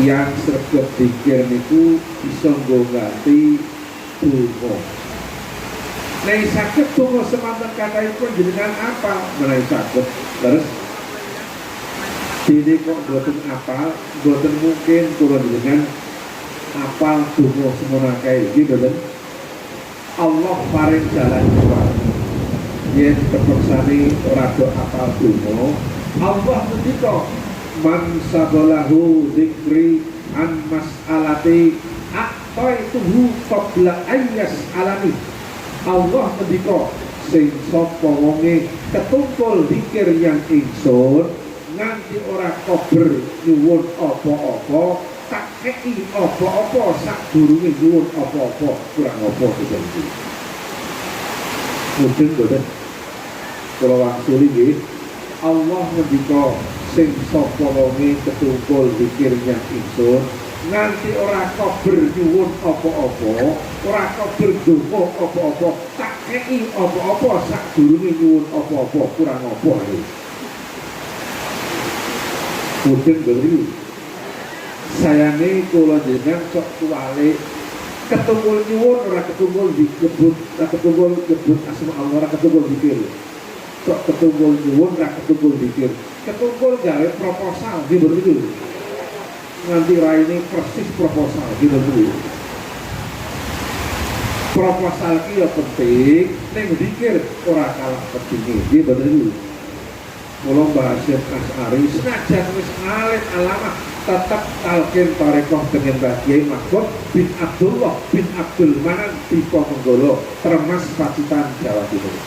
yang sregep dikir niku bisa ngganti donga. Nek saged donga semanten kathahipun jenengan apa menawi saged. Terus dene kok boten apal, boten mungkin kula jenengan apal donga semono kae iki boten. Allah paring jalan keluar. Yen kepersane ora do apal donga, Allah ngendika man sabalahu dzikri an mas'alati aqtaituhu qabla ayyas alani. Allah ngendika sing sapa wonge ketungkul zikir yang ingsun nganti ora kober nyuwun apa-apa, tak kei apa-apa sadurunge nyuwun apa-apa, kurang apa iki. Mungkin boten kula wangsuli nggih. Allah ngendika sing sapa wonge ketungkul zikirnya ingsun nganti ora kober nyuwun apa-apa, ora kober donga apa-apa, tak kei apa-apa sadurunge nyuwun apa-apa, kurang apa iki. Mungkin beri sayange kula jenengan sok tuwale ketungkul nyuwun ora ketungkul dikebut, ora ketungkul nyebut asma Allah, ora ketungkul zikir. Sok ketungkul nyuwun ora ketungkul zikir. Ketungkul gawe proposal di begitu. Nanti raine persis proposal di begitu. Proposal ki ya penting, ning zikir ora kalah penting iki begitu. Mula bahasa Asy'ari senajan wis alit alamah tetap talqin tarekoh dengan Kiai Mahfud bin Abdullah bin Abdul Manan Diponegoro Termas Pacitan Jawa Timur.